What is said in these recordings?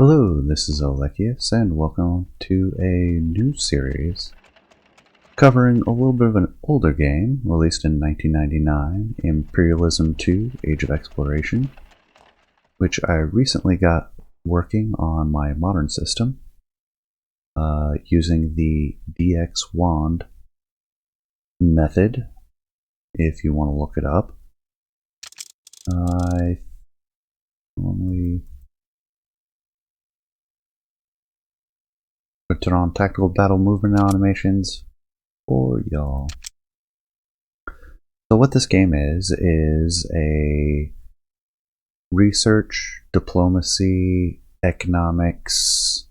Hello, this is Olekius, and welcome to a new series covering a little bit of an older game released in 1999, Imperialism II, Age of Exploration, which I recently got working on my modern system using the DX wand method, if you want to look it up. I normally put it on tactical battle movement animations for y'all. So what this game is a research, diplomacy, economics,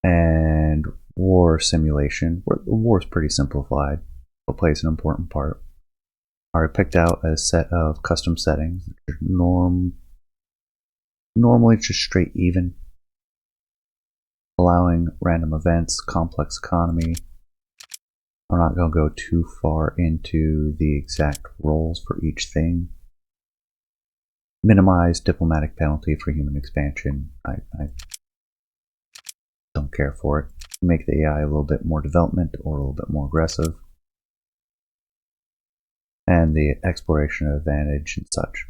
and war simulation. The war is pretty simplified, but plays an important part. I already picked out a set of custom settings, normally just straight even, allowing random events, complex economy. I'm not going to go too far into the exact roles for each thing. Minimize diplomatic penalty for human expansion. I don't care for it. Make the AI a little bit more development or a little bit more aggressive. And the exploration advantage and such.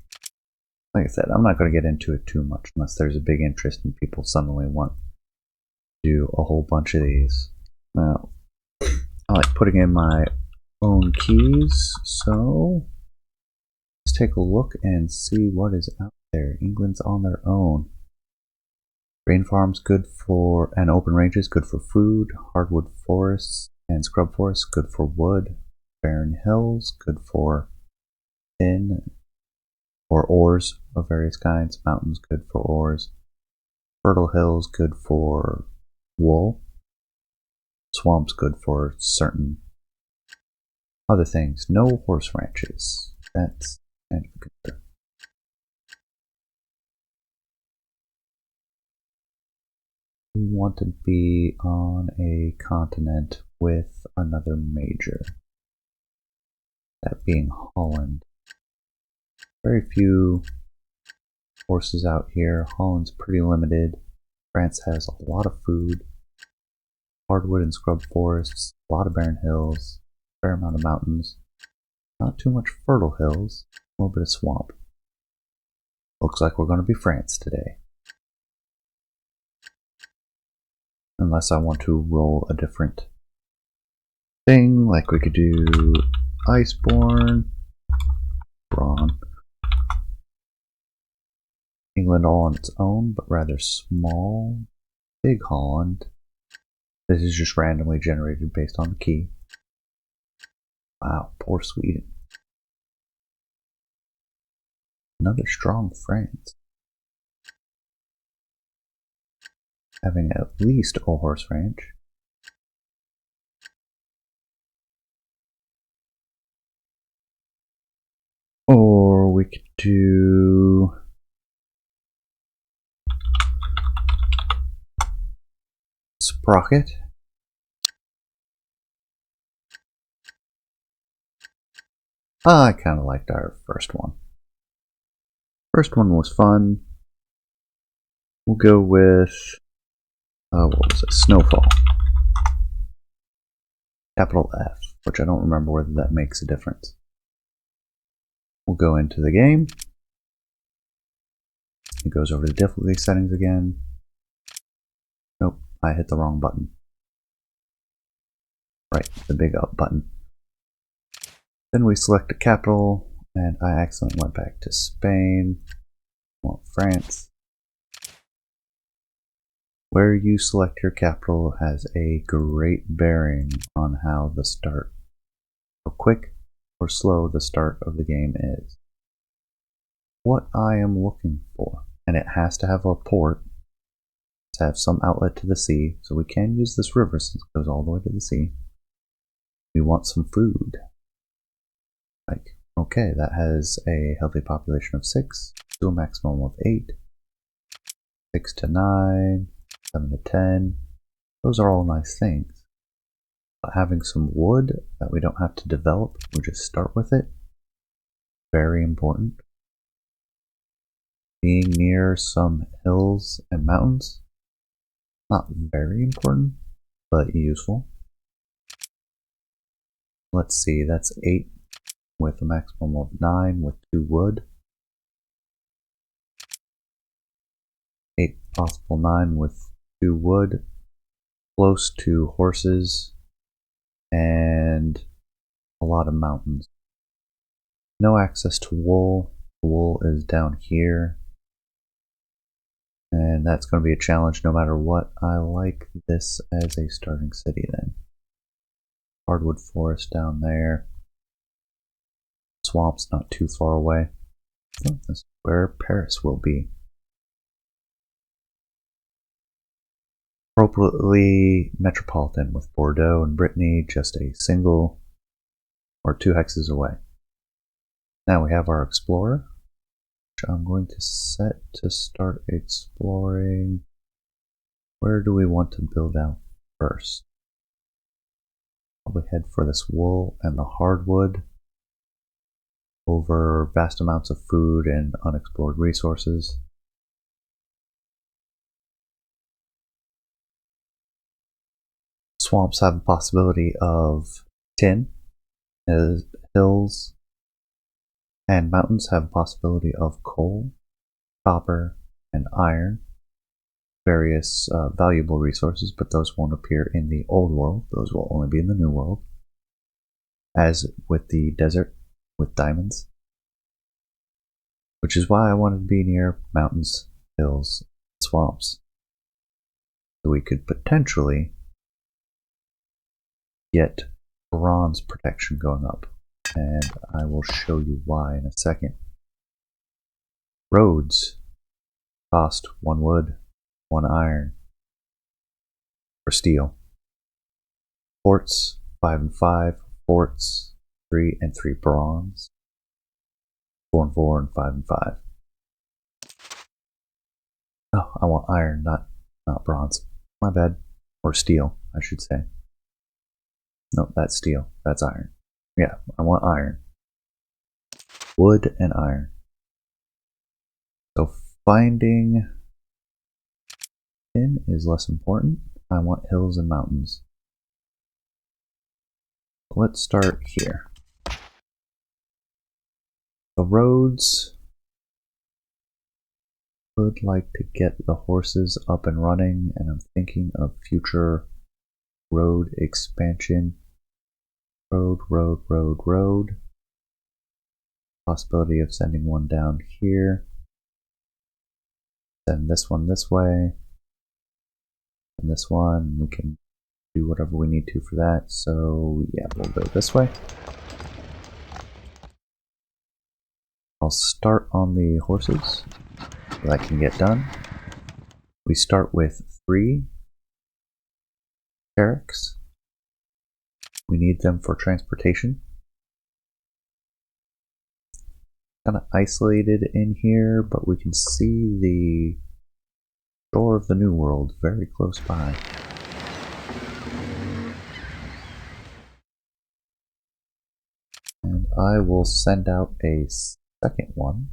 Like I said, I'm not going to get into it too much unless there's a big interest and people suddenly want to do a whole bunch of these. Now, I like putting in my own keys, so let's take a look and see what is out there. England's on their own. Rain farms good for, and open ranges good for food. Hardwood forests and scrub forests good for wood. Barren hills good for tin or ores of various kinds. Mountains good for ores. Fertile hills good for wool. Swamps good for certain other things. No horse ranches. That's kind of a concern. We want to be on a continent with another major. That being Holland. Very few horses out here. Holland's pretty limited. France has a lot of food. Hardwood and scrub forests, a lot of barren hills, a fair amount of mountains, not too much fertile hills, a little bit of swamp. Looks like we're going to be France today. Unless I want to roll a different thing, like we could do Iceborne, Brawn. England all on its own, but rather small. Big Holland. This is just randomly generated based on the key. Wow, poor Sweden. Another strong France. Having at least a horse ranch. Or we could do Sprocket. I kind of liked our first one. First one was fun. We'll go with, what was it? Snowfall. Capital F, which I don't remember whether that makes a difference. We'll go into the game. It goes over the difficulty settings again. Nope, I hit the wrong button. Right, the big up button. Then we select a capital, and I accidentally went back to Spain. I want France. Where you select your capital has a great bearing on how the start, how quick or slow the start of the game is. What I am looking for, and it has to have a port, to have some outlet to the sea, so we can use this river since it goes all the way to the sea. We want some food. Like, okay, that has a healthy population of 6 to a maximum of 8, 6 to 9, 7 to 10. Those are all nice things. But having some wood that we don't have to develop, we just start with it. Very important. being near some hills and mountains. Not very important, but useful. Let's see, that's 8 with a maximum of 9 with 2 wood. 8 possible 9 with 2 wood. Close to horses and a lot of mountains. No access to wool. Wool is down here. And that's going to be a challenge no matter what. I like this as a starting city then. Hardwood forest down there. Swamp's not too far away. So this is where Paris will be. Appropriately metropolitan with Bordeaux and Brittany just a single or 2 hexes away. Now we have our explorer, which I'm going to set to start exploring. Where do we want to build out first? Probably head for this wool and the hardwood over vast amounts of food and unexplored resources. Swamps have the possibility of tin, as hills and mountains have the possibility of coal, copper, and iron. Various valuable resources, but those won't appear in the old world. Those will only be in the new world. As with the desert with diamonds. Which is why I wanted to be near mountains, hills, swamps. So we could potentially get bronze protection going up. And I will show you why in a second. Roads cost 1 wood, 1 iron, or steel. Forts, 5 and 5. Forts, 3 and 3 bronze. 4 and 4 and 5 and 5. Oh, I want iron, not bronze. My bad. Or steel, I should say. No, that's steel. That's iron. Yeah, I want iron. Wood and iron. So finding tin is less important. I want hills and mountains. Let's start here. The roads, would like to get the horses up and running, and I'm thinking of future road expansion. Road. Possibility of sending one down here. Send this one this way. And this one, we can do whatever we need to for that. So yeah, we'll go this way. I'll start on the horses. That can get done. We start with 3 carracks. We need them for transportation. Kind of isolated in here, but we can see the shore of the New World very close by. And I will send out a second one.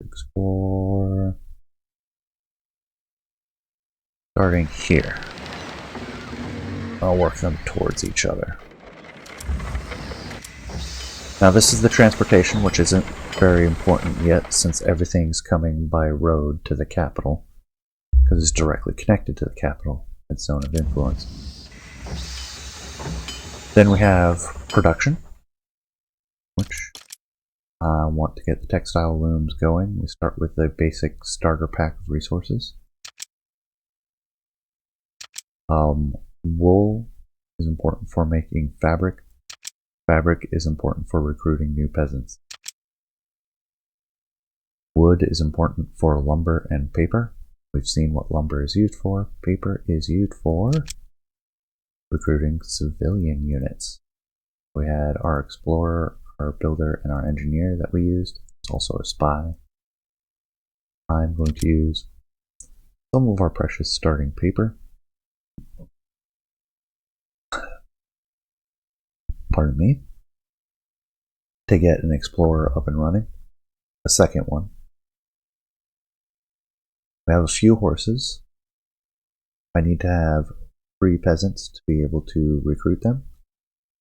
Explore. Starting here. I'll work them towards each other. Now this is the transportation, which isn't very important yet since everything's coming by road to the capital, because it's directly connected to the capital, its zone of influence. Then we have production, which I want to get the textile looms going. We start with the basic starter pack of resources. Wool is important for making fabric. Fabric is important for recruiting new peasants. Wood is important for lumber and paper. We've seen what lumber is used for. Paper is used for recruiting civilian units. We had our explorer, our builder, and our engineer that we used. It's also a spy. I'm going to use some of our precious starting paper. Pardon me. to get an explorer up and running. A second one. We have a few horses. I need to have 3 peasants to be able to recruit them,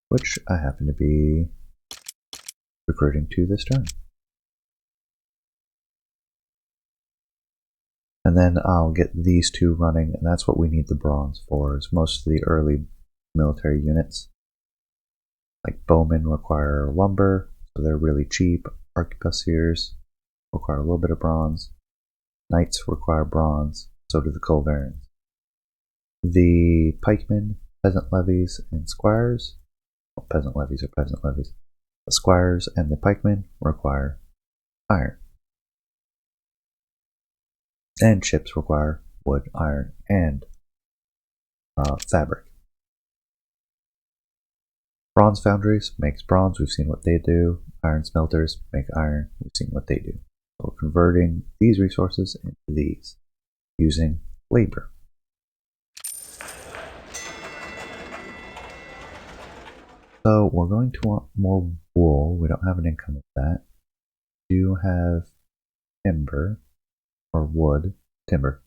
which I happen to be recruiting 2 this turn. And then I'll get these 2 running, and that's what we need the bronze for, is most of the early military units. Like bowmen require lumber, so they're really cheap. Arquebusiers require a little bit of bronze. Knights require bronze, so do the culverins. The pikemen, peasant levies, and squires, well, peasant levies are peasant levies. The squires and the pikemen require iron. And ships require wood, iron, and fabric. Bronze foundries makes bronze, we've seen what they do. Iron smelters make iron, we've seen what they do. So we're converting these resources into these using labor. So we're going to want more wool. We don't have an income of that. We do have timber, or wood, timber.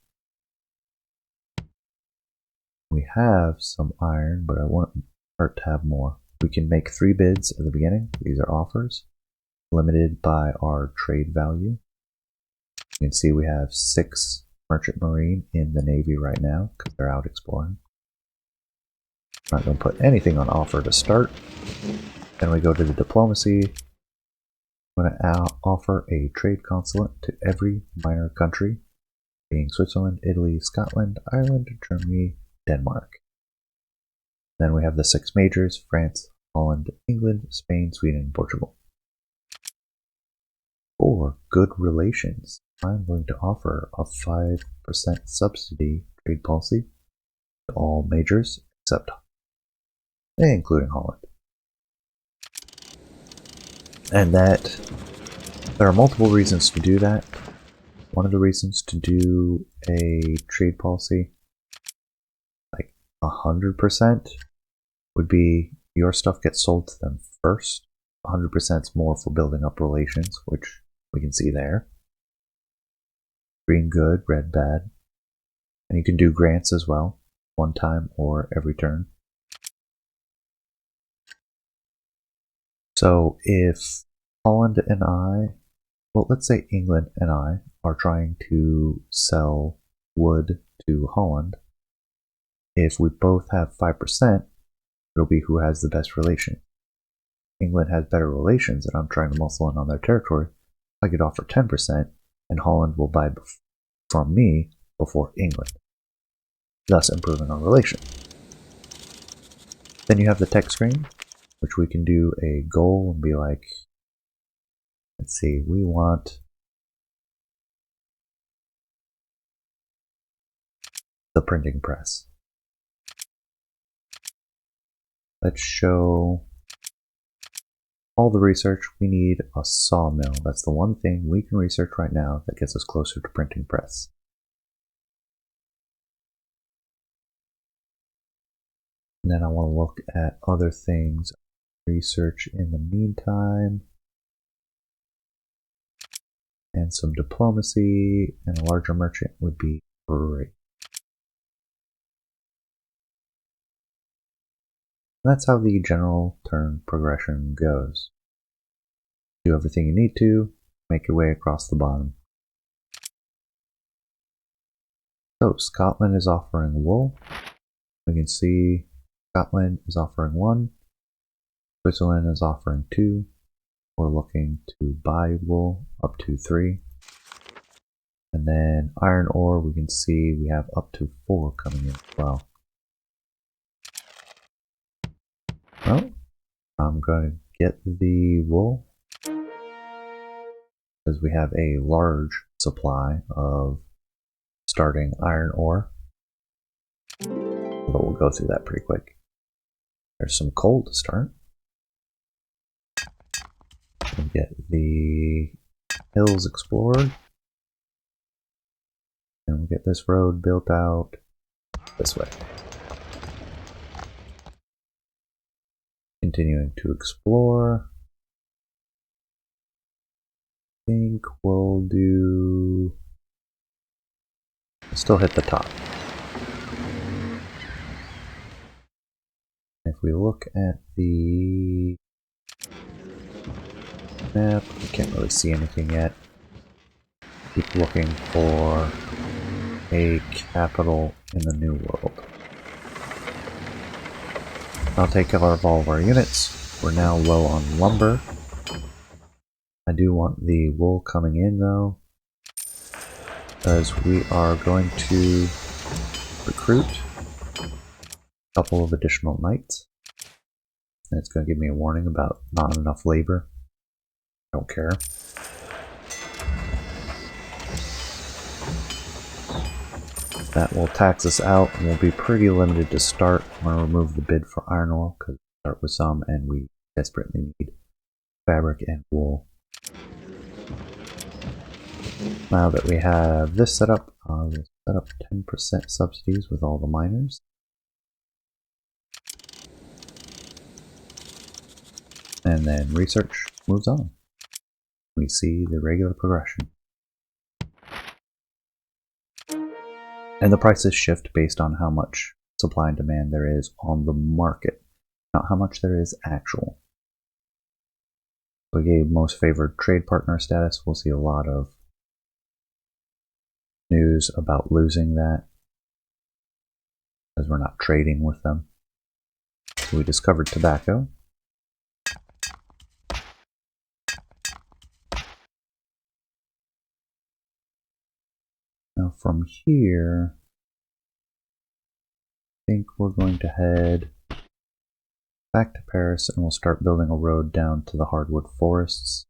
We have some iron, but I want hurt to have more. We can make 3 bids at the beginning. These are offers, limited by our trade value. You can see we have 6 merchant marine in the Navy right now because they're out exploring. I'm not going to put anything on offer to start. Then we go to the diplomacy. I'm going to offer a trade consulate to every minor country, being Switzerland, Italy, Scotland, Ireland, Germany, Denmark. Then we have the 6 majors: France, Holland, England, Spain, Sweden, and Portugal. For good relations, I'm going to offer a 5% subsidy trade policy to all majors except including Holland. And that there are multiple reasons to do that. One of the reasons to do a trade policy like 100% would be your stuff gets sold to them first. 100% is more for building up relations, which we can see there. Green good, red bad. And you can do grants as well, one time or every turn. So if Holland and well, let's say England and I are trying to sell wood to Holland, if we both have 5%, it'll be who has the best relation. England has better relations and I'm trying to muscle in on their territory. I could offer 10% and Holland will buy from me before England, thus improving our relation. Then you have the tech screen, which we can do a goal and be like, let's see, we want the printing press. Let's show all the research. We need a sawmill. That's the one thing we can research right now that gets us closer to printing press. And then I want to look at other things, research in the meantime, and some diplomacy, and a larger merchant would be great. That's how the general turn progression goes. Do everything you need to, make your way across the bottom. So Scotland is offering wool. We can see Scotland is offering 1, Switzerland is offering 2. We're looking to buy wool up to 3. And then iron ore, we can see we have up to 4 coming in as well. Well, I'm going to get the wool because we have a large supply of starting iron ore. But we'll go through that pretty quick. There's some coal to start. We'll get the hills explored. And we'll get this road built out this way. Continuing to explore. think we'll do... Still hit the top. If we look at the map, we can't really see anything yet. Keep looking for a capital in the New World. I'll take care of all of our units. We're now low on lumber. I do want the wool coming in though, because we are going to recruit a couple of additional knights. And it's going to give me a warning about not enough labor. Don't care. That will tax us out and we'll be pretty limited to start. I'm going to remove the bid for iron ore because we start with some and we desperately need fabric and wool. Now that we have this set up, we'll set up 10% subsidies with all the miners. And then research moves on. We see the regular progression. And the prices shift based on how much supply and demand there is on the market, not how much there is actual. We gave most favored trade partner status. We'll see a lot of news about losing that because we're not trading with them. So we discovered tobacco. Now from here, I think we're going to head back to Paris and we'll start building a road down to the hardwood forests.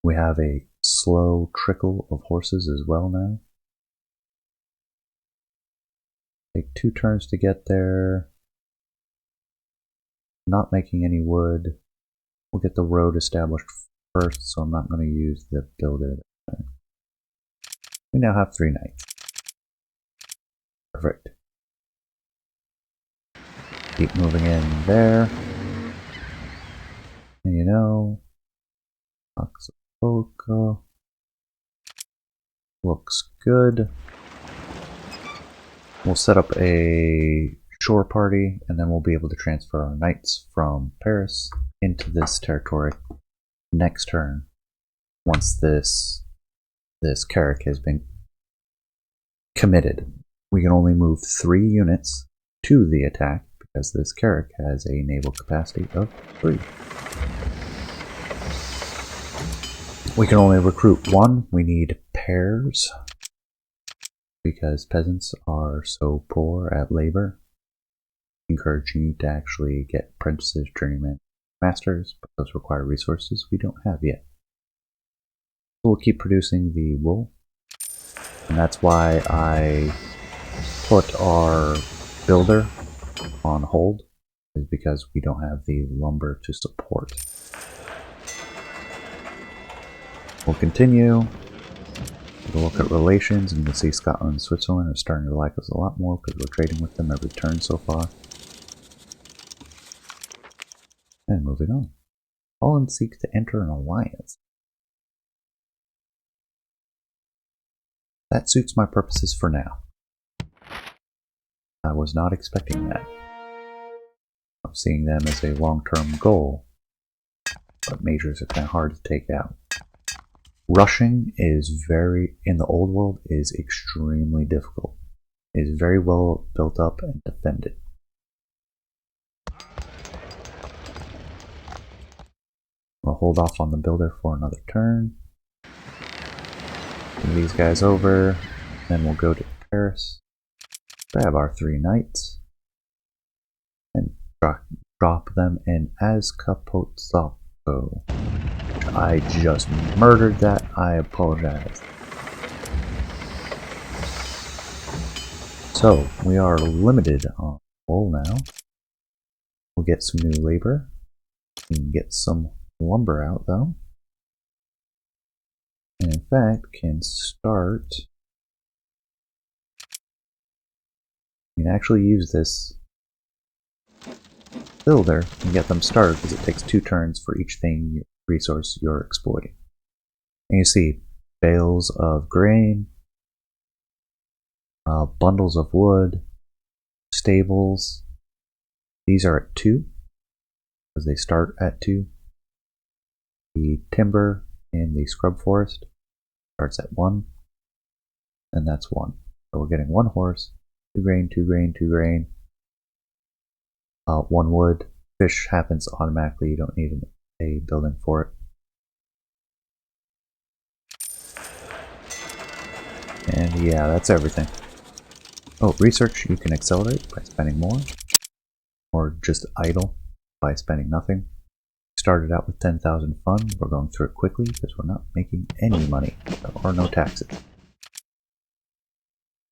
We have a slow trickle of horses as well now. Take 2 turns to get there. Not making any wood. We'll get the road established first, so I'm not going to use the builder. We now have 3 knights. Perfect. Keep moving in there. And you know, Oxapoka looks good. We'll set up a shore party, and then we'll be able to transfer our knights from Paris into this territory next turn. Once this carrack has been committed, we can only move 3 units to the attack because this carrack has a naval capacity of 3. We can only recruit 1. We need pairs because peasants are so poor at labor. Encouraging you to actually get apprentices, journeymen, masters, but those require resources we don't have yet. We'll keep producing the wool, and that's why I put our builder on hold, is because we don't have the lumber to support. We'll continue. We'll look at relations, and you can see Scotland and Switzerland are starting to like us a lot more because we're trading with them every turn so far. And moving on. Holland seeks to enter an alliance. That suits my purposes for now. I was not expecting that. I'm seeing them as a long-term goal, but majors are kind of hard to take out. Rushing is in the old world, is extremely difficult. It is very well built up and defended. We'll hold off on the builder for another turn. Bring these guys over, then we'll go to Paris, grab our 3 knights, and drop them in Azcapotzalco. I just murdered that. I apologize. So, we are limited on wool now. We'll get some new labor. We can get some lumber out though. And in fact, can start... You can actually use this builder and get them started because it takes 2 turns for each resource you're exploiting. And you see bales of grain, bundles of wood, stables. These are at 2 because they start at 2. The timber in the scrub forest starts at 1, and that's 1. So we're getting 1 horse, 2 grain, 2 grain, 2 grain, 1 wood. Fish happens automatically, you don't need a building for it. And yeah, that's everything. Oh, research you can accelerate by spending more, or just idle by spending nothing. We started out with 10,000 fun, we're going through it quickly because we're not making any money. There are no taxes.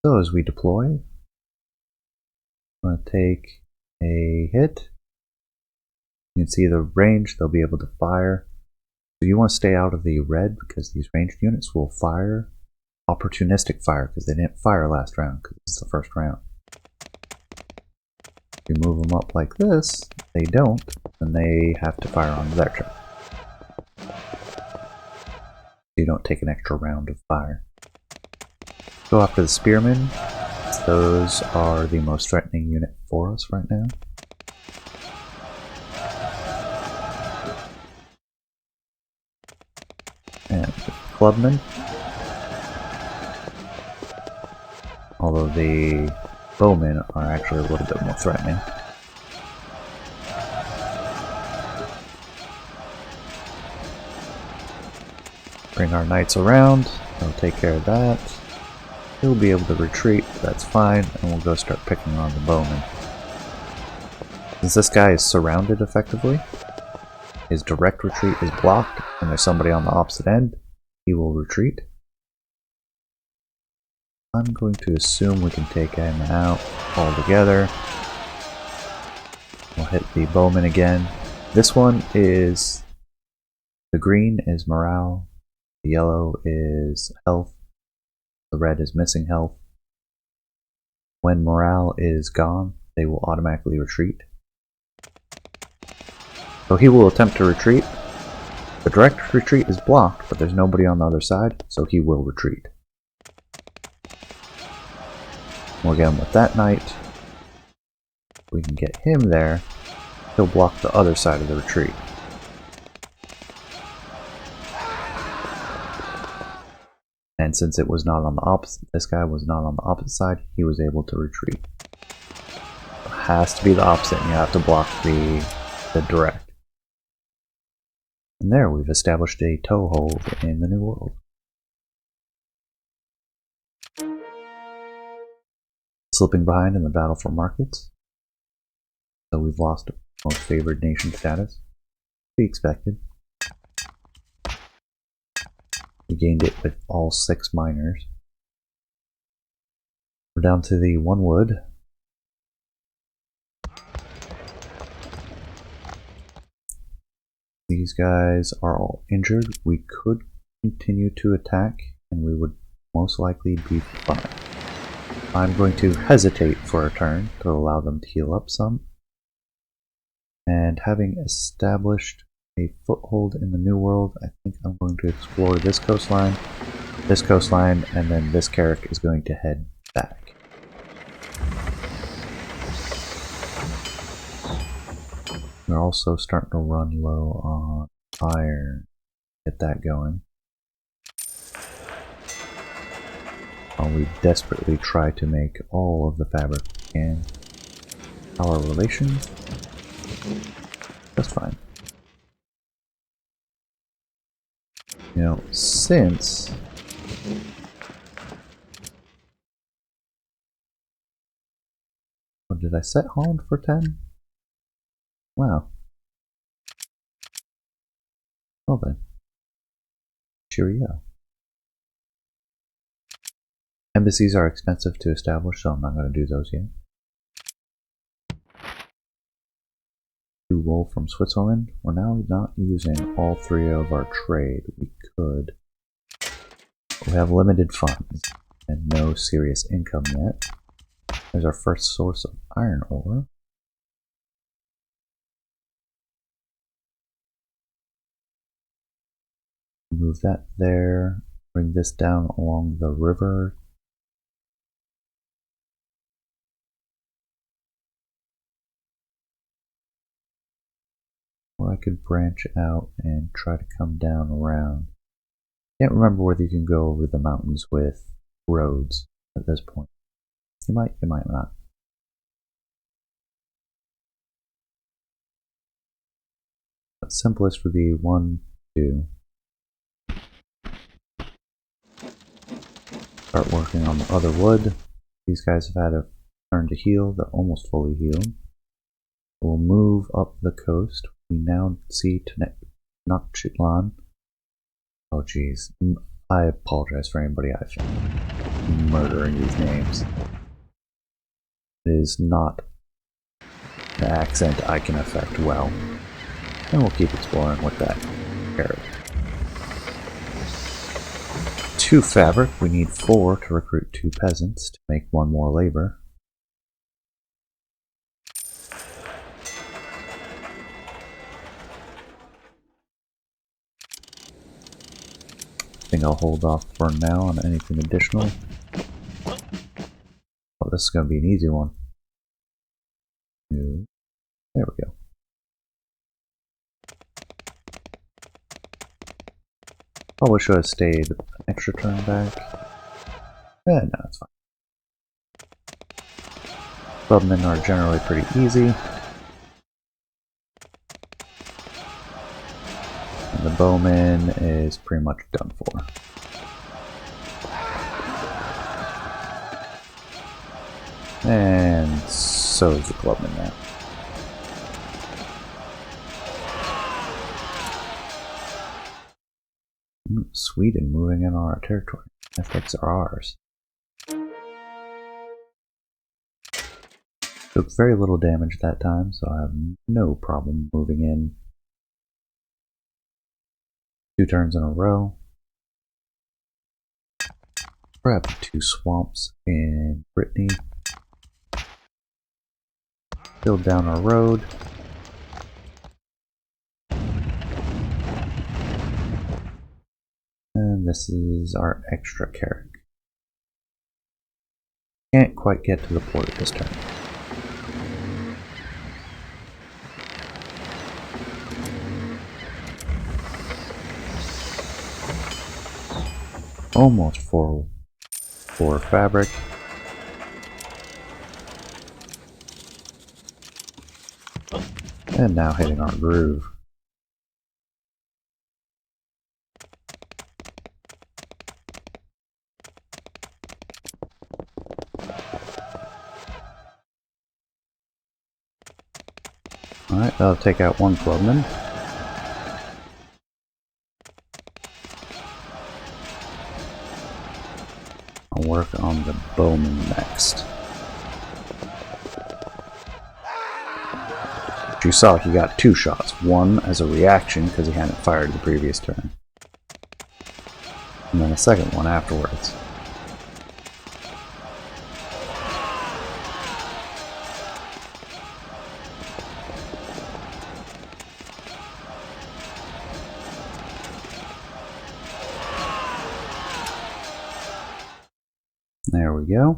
So as we deploy, I'm going to take a hit. You can see the range, they'll be able to fire. So you want to stay out of the red because these ranged units will fire opportunistic fire because they didn't fire last round because it's the first round. If you move them up like this, they don't, and they have to fire on their turn. You don't take an extra round of fire. Go after the spearmen. Those are the most threatening unit for us right now. And the clubmen. Although the bowmen are actually a little bit more threatening. Bring our knights around, they'll take care of that. He'll be able to retreat, that's fine, and we'll go start picking on the bowmen. Since this guy is surrounded effectively, his direct retreat is blocked, and there's somebody on the opposite end, he will retreat. I'm going to assume we can take him out altogether. We'll hit the bowman again. This one is, the green is morale, the yellow is health, the red is missing health. When morale is gone, they will automatically retreat. So he will attempt to retreat. The direct retreat is blocked, but there's nobody on the other side, so he will retreat. We'll get him with that knight. If we can get him there, he'll block the other side of the retreat. And since it was not on the opposite, this guy was not on the opposite side, he was able to retreat. It has to be the opposite, and you have to block the direct. And there, we've established a toehold in the New World. Slipping behind in the battle for markets. So we've lost most favored nation status. To be expected. We gained it with all 6 miners. We're down to the 1 wood. These guys are all injured. We could continue to attack and we would most likely be fine. I'm going to hesitate for a turn to allow them to heal up some. And having established a foothold in the New World, I think I'm going to explore this coastline, and then this carrack is going to head back. We're also starting to run low on iron. Get that going. We desperately try to make all of the fabric we can. Our relations, that's fine. You know, since what did I set Holland for 10? Wow. Well then, cheerio. Embassies are expensive to establish, so I'm not going to do those yet. Wool from Switzerland. We're now not using all 3 of our trade. We could. We have limited funds and no serious income yet. There's our first source of iron ore. Move that there. Bring this down along the river. Or I could branch out and try to come down around. Can't remember whether you can go over the mountains with roads at this point. You might not. But simplest would be 1, 2. Start working on the other wood. These guys have had a turn to heal. They're almost fully healed. We'll move up the coast. We now see Tenochtitlan. Oh geez. I apologize for anybody I've murdering these names. It is not an accent I can affect well. And we'll keep exploring with that character. 2 fabric. We need 4 to recruit 2 peasants to make 1 more labor. I think I'll hold off for now on anything additional. Oh, this is going to be an easy one. There we go. Probably should have stayed an extra turn back. No, it's fine. Clubmen are generally pretty easy. And the bowman is pretty much done for. And so is the clubman now. Sweden moving in our territory. Ethics are ours. Took very little damage that time, so I have no problem moving in. 2 turns in a row. Grab 2 swamps in Brittany. Build down our road. And this is our extra carrick. Can't quite get to the port this turn. Almost 4 fabric. And now hitting our groove. Alright, that'll take out 1 clubman. I'll work on the bowman next. You saw he got 2 shots. 1 as a reaction because he hadn't fired the previous turn. And then a second one afterwards. There we go.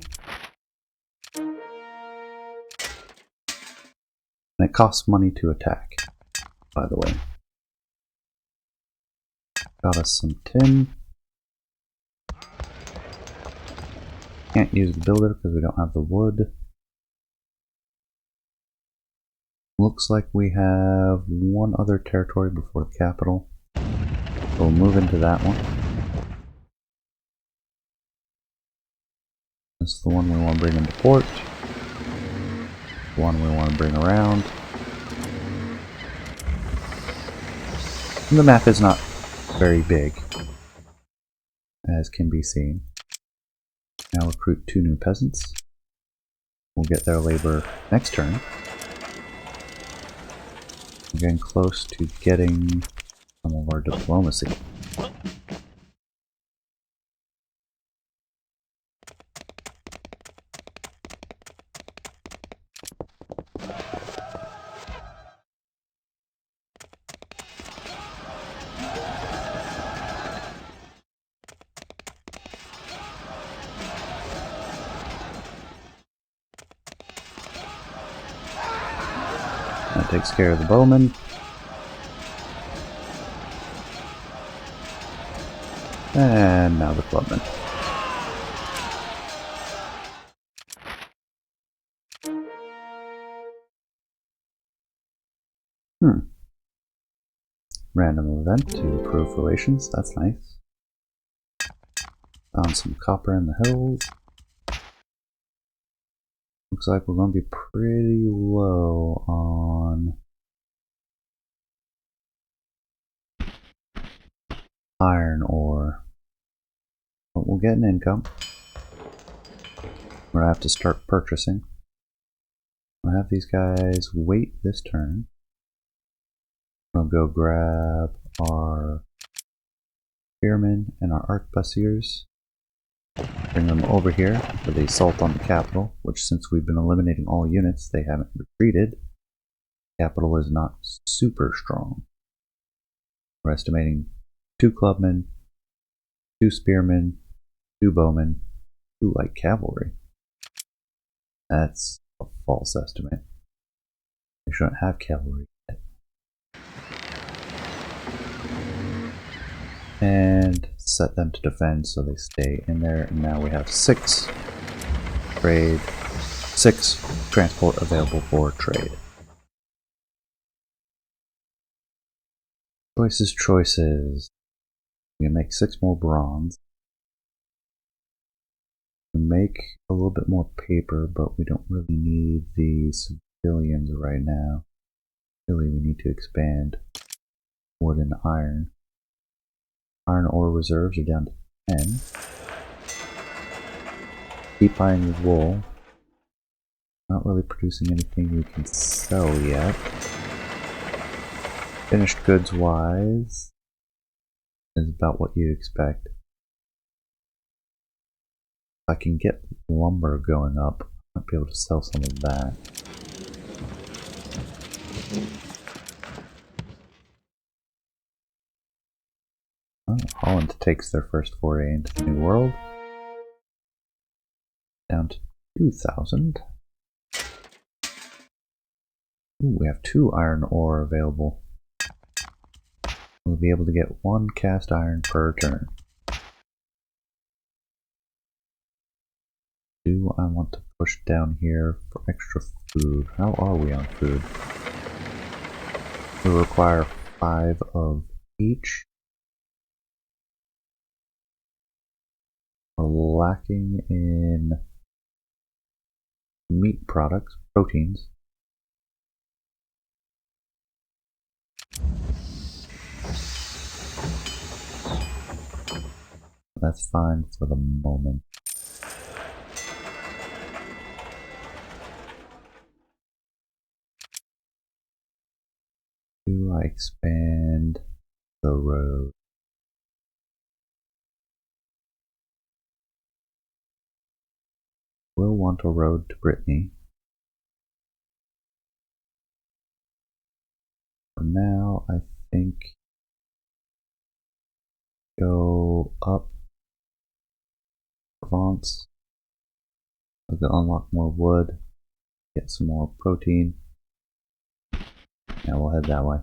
And it costs money to attack, by the way. Got us some tin. Can't use the builder because we don't have the wood. Looks like we have 1 other territory before the capital. We'll move into that one. This is the one we want to bring into port. The one we want to bring around. And the map is not very big, as can be seen. Now recruit 2 new peasants. We'll get their labor next turn. We're getting close to getting some of our diplomacy. That takes care of the bowman. And now the clubman. Random event to improve relations. That's nice. Found some copper in the hills. Looks like we're going to be pretty low on iron ore. But we'll get an income. We're going to have to start purchasing. We'll have these guys wait this turn. We'll go grab our spearmen and our arquebusiers. Bring them over here for the assault on the capital, which since we've been eliminating all units, they haven't retreated. Capital is not super strong. We're estimating 2 clubmen, 2 spearmen, 2 bowmen, 2 light cavalry. That's a false estimate. They shouldn't have cavalry yet. And set them to defend so they stay in there. And now we have 6 trade, 6 transport available for trade. Choices. We can make 6 more bronze. We make a little bit more paper, but we don't really need the civilians right now. Really, we need to expand wood and iron. Iron ore reserves are down to 10. Keep buying the wool. Not really producing anything we can sell yet. Finished goods wise is about what you'd expect. If I can get lumber going up, I might be able to sell some of that. Oh, Holland takes their first foray into the New World. Down to 2,000. Ooh, we have 2 iron ore available. We'll be able to get 1 cast iron per turn. Do I want to push down here for extra food? How are we on food? We require 5 of each. We're lacking in meat products, proteins. That's fine for the moment. Do I expand the road? We'll want a road to Brittany. For now, I think go up Provence. We'll go unlock more wood, get some more protein. Now we'll head that way.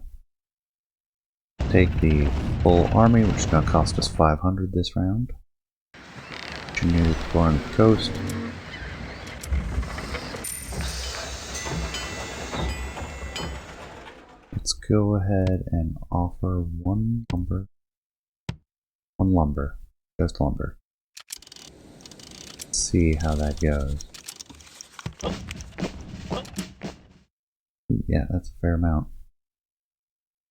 Take the full army, which is going to cost us 500 this round. Continue exploring the coast. Let's go ahead and offer 1 lumber. 1 lumber. Just lumber. Let's see how that goes. Yeah, that's a fair amount.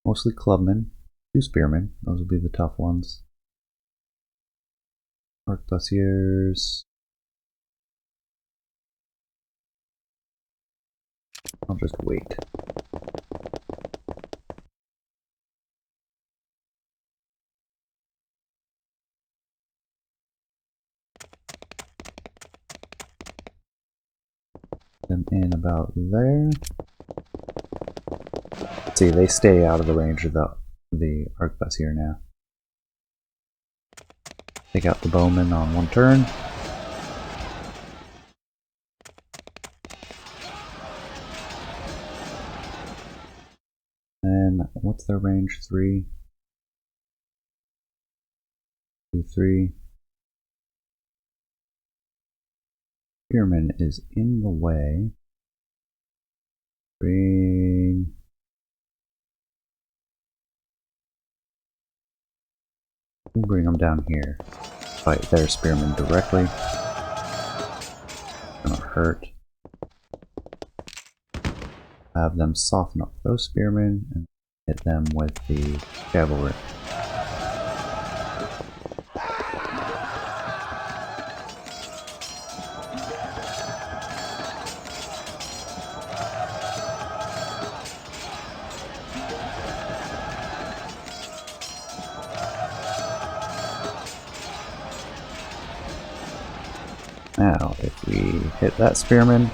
Mostly clubmen. 2 spearmen. Those will be the tough ones. Arquebusiers. I'll just wait. Them in about there. See, they stay out of the range of the arquebusier now. Take out the bowman on 1 turn. what's their range? 3, 2, 3. Spearman is in the way. Bring. We'll bring them down here. Fight their spearmen directly. Gonna hurt. Have them soften up those spearmen and hit them with the cavalry. Now, if we hit that spearman,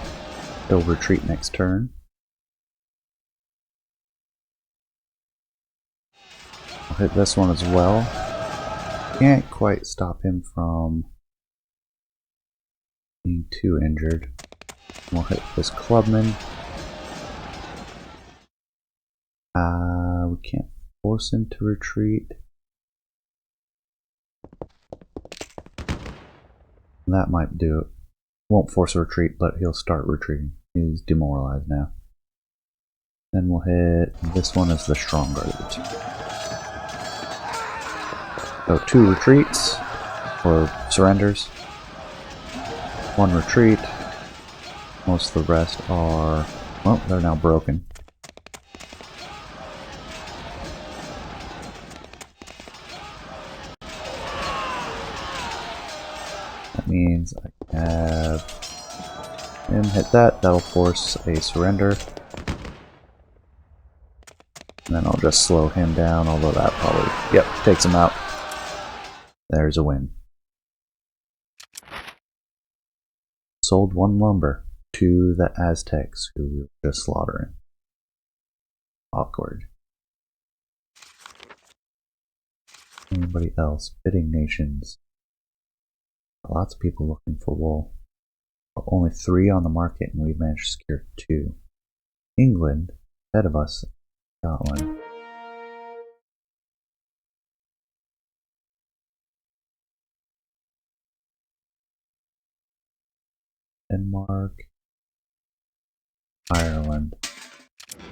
he'll retreat next turn. I'll hit this one as well. Can't quite stop him from being too injured. We'll hit this clubman. We can't force him to retreat. That might do it. Won't force a retreat, but he'll start retreating. He's demoralized now. Then we'll hit this one as the stronger of the two. So 2 retreats, or surrenders. 1 retreat. Most of the rest are, well, they're now broken. That means I can have him hit that. That'll force a surrender. And then I'll just slow him down, although that probably, yep, takes him out. There's a win. Sold 1 lumber to the Aztecs, who we were just slaughtering. Awkward. Anybody else? Bidding nations. Lots of people looking for wool. But only 3 on the market, and we've managed to secure 2. England, ahead of us, Scotland. Denmark, Ireland.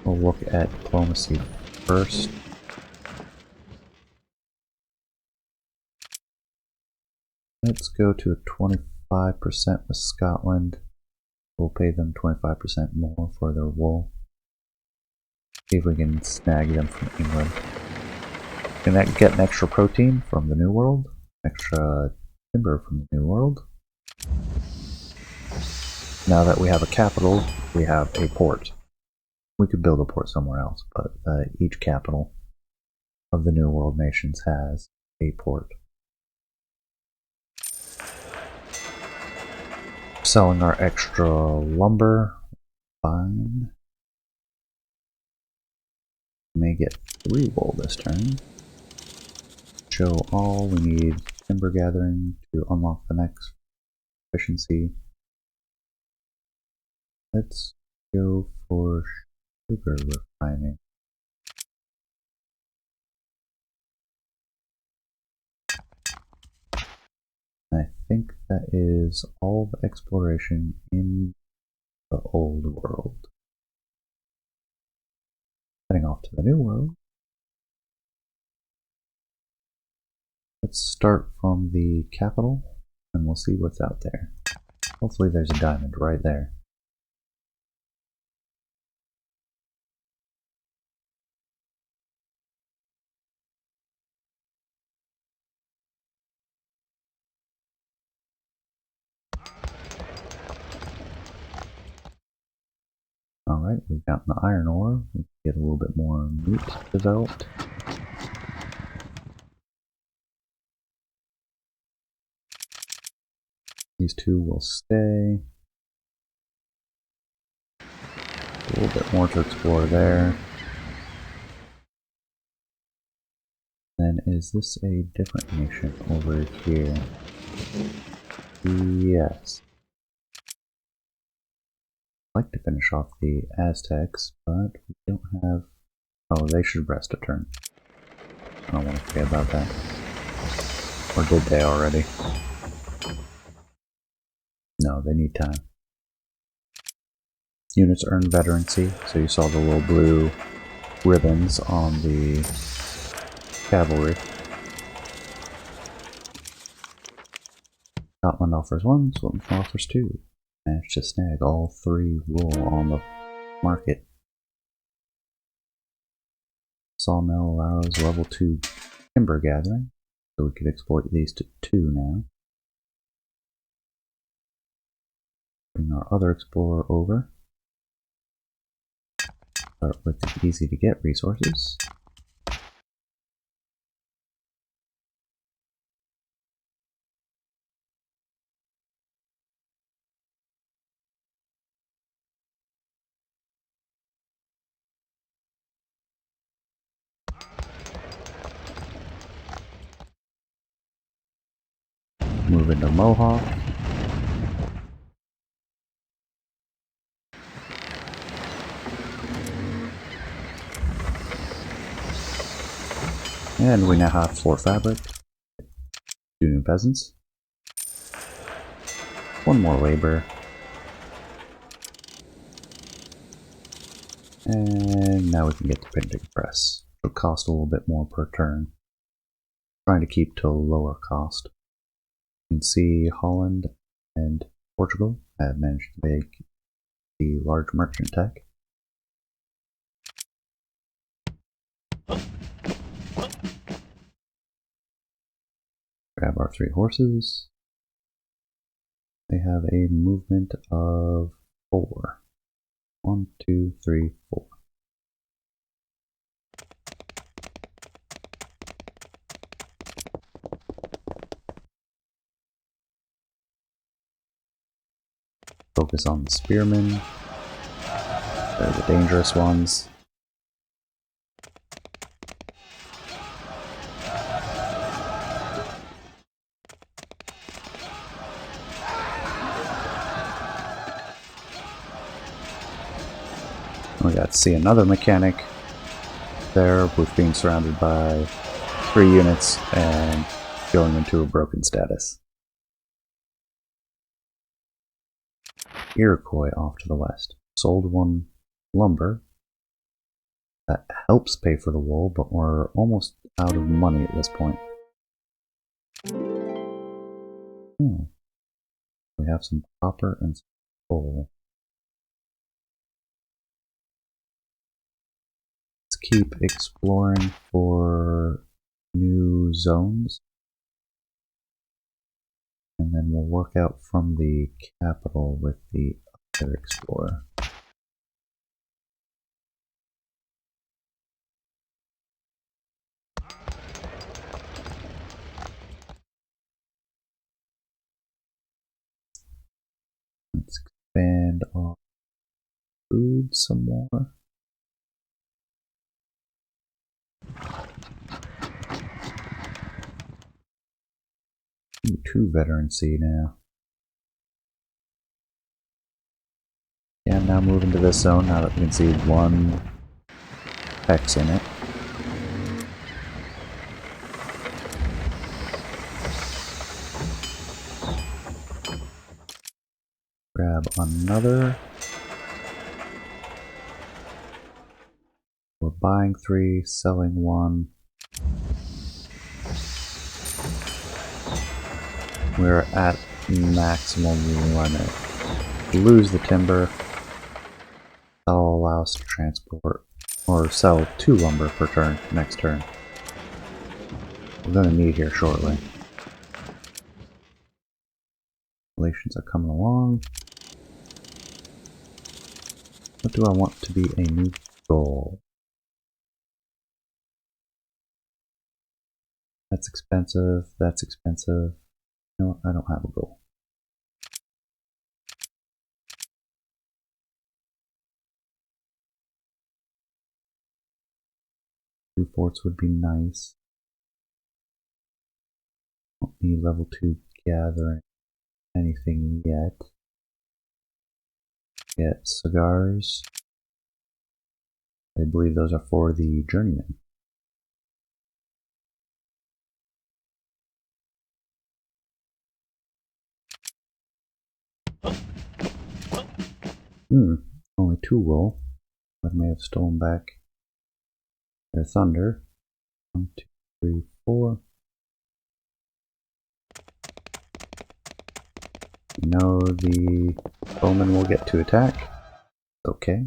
We'll look at diplomacy first. Let's go to a 25% with Scotland. We'll pay them 25% more for their wool. See if we can snag them from England. Can that get an extra protein from the New World? Extra timber from the New World? Now that we have a capital, we have a port. We could build a port somewhere else, but each capital of the New World nations has a port. Selling our extra lumber. Fine. May get 3 wool this turn. Show all. We need timber gathering to unlock the next efficiency. Let's go for sugar refining. I think that is all the exploration in the old world. Heading off to the new world. Let's start from the capital and we'll see what's out there. Hopefully there's a diamond right there. Alright, we've gotten the iron ore. We can get a little bit more meat developed. These 2 will stay. A little bit more to explore there. Then is this a different nation over here? Yes. I'd like to finish off the Aztecs, but we don't have Oh, they should rest a turn. I don't want to forget about that. Or did they already? No, they need time. Units earn veterancy, so you saw the little blue ribbons on the cavalry. Scotland offers 1, Scotland offers 2. Managed to snag all 3 wool on the market. Sawmill allows level 2 timber gathering, so we could exploit these to 2 now. Bring our other explorer over. Start with the easy to get resources. Move into Mohawk. And we now have 4 fabric, 2 new peasants, 1 more labor, and now we can get the printing press. It'll cost a little bit more per turn. Trying to keep to a lower cost. You can see Holland and Portugal have managed to make the large merchant tech. Grab our 3 horses. They have a movement of 4. 1, 2, 3, 4. Focus on the spearmen. They're the dangerous ones. We got to see another mechanic there with being surrounded by 3 units and going into a broken status. Iroquois off to the west. Sold 1 lumber. That helps pay for the wool, but we're almost out of money at this point. We have some copper and some coal. Let's keep exploring for new zones. And then we'll work out from the capital with the other explorer. Let's expand our food some more. Ooh, 2 veterancy now. Yeah, now moving to this zone now that we can see 1 hex in it. Grab another. We're buying 3, selling 1. We're at maximum limit. Lose the timber. That'll allow us to transport or sell 2 lumber per turn next turn. We're going to need here shortly. Relations are coming along. What do I want to be a new goal? That's expensive. That's expensive. No, I don't have a goal. Two forts would be nice. Don't need level 2 gathering anything yet. Get cigars. I believe those are for the journeyman. Only 2 wool. I may have stolen back their thunder. 1, 2, 3, 4. No, the bowman will get to attack. Okay.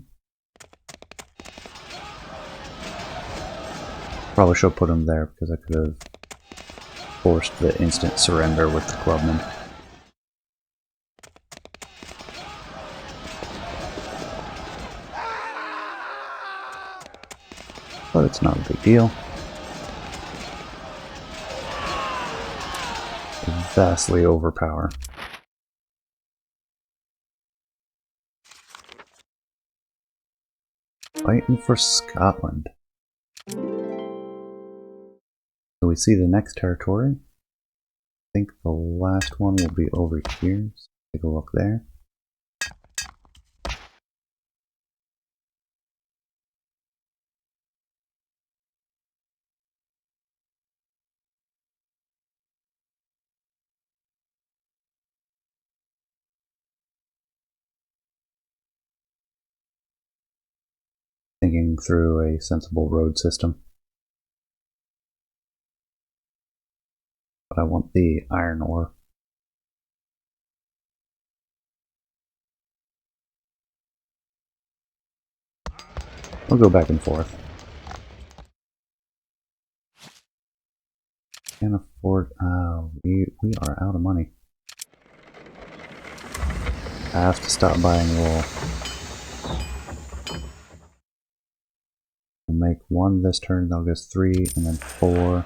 Probably should have put him there because I could have forced the instant surrender with the clubman. But it's not a big deal. They vastly overpower. Fighting for Scotland. So we see the next territory. I think the last one will be over here. So take a look there. Thinking through a sensible road system. But I want the iron ore. We'll go back and forth. Can't afford. We are out of money. I have to stop buying wool. We'll make 1 this turn, that'll give us 3, and then 4.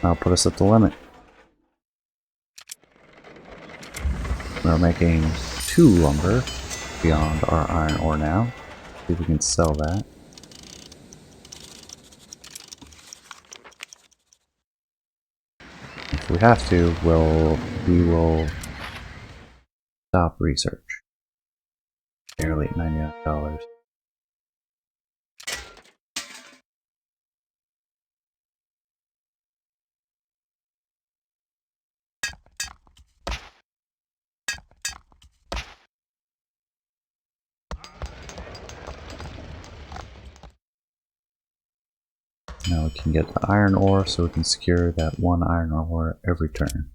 That'll put us at the limit. We're making 2 lumber beyond our iron ore now. See if we can sell that. If we have to, we will stop research. Barely at $99. Now we can get the iron ore so we can secure that 1 iron ore every turn.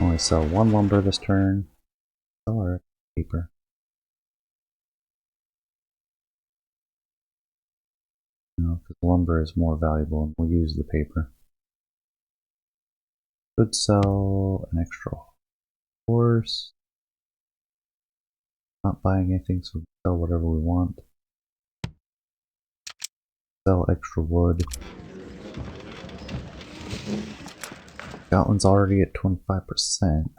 Only sell 1 lumber this turn. Sell our paper. No, because lumber is more valuable and we'll use the paper. Could sell an extra horse. Not buying anything, so we can sell whatever we want. Sell extra wood. Scotland's already at 25%.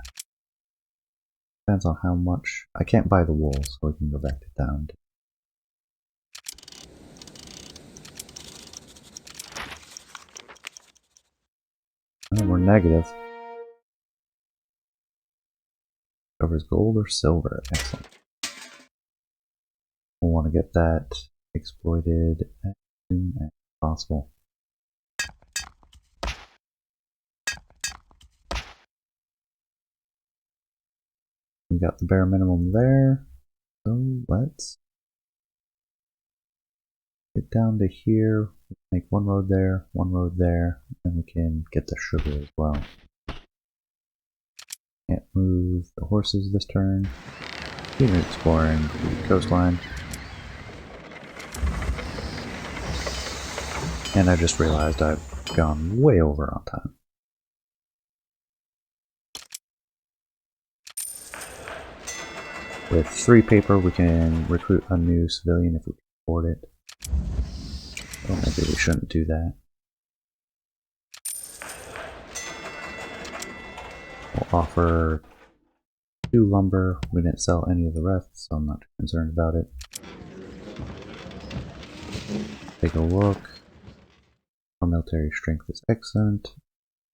Depends on how much. I can't buy the wool, so we can go back to down. Oh, we're negative. Covers gold or silver. Excellent. We'll want to get that exploited as soon as possible. We got the bare minimum there. So let's get down to here. Make 1 road there, 1 road there, and we can get the sugar as well. Can't move the horses this turn. Keep exploring the coastline. And I just realized I've gone way over on time. With 3 paper, we can recruit a new civilian if we can afford it. Oh, maybe we shouldn't do that. We'll offer 2 lumber. We didn't sell any of the rest, so I'm not too concerned about it. Take a look. Our military strength is excellent.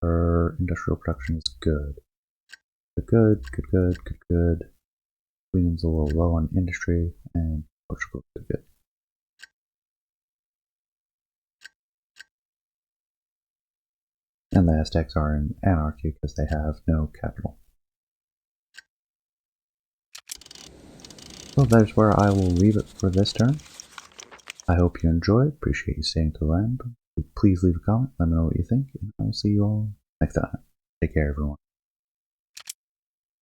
Our industrial production is good. Good. Sweden's a little low on industry, and Portugal's good. And the Aztecs are in anarchy because they have no capital. So that's where I will leave it for this turn. I hope you enjoyed. Appreciate you staying to the end. Please leave a comment. Let me know what you think, and I will see you all next time. Take care, everyone.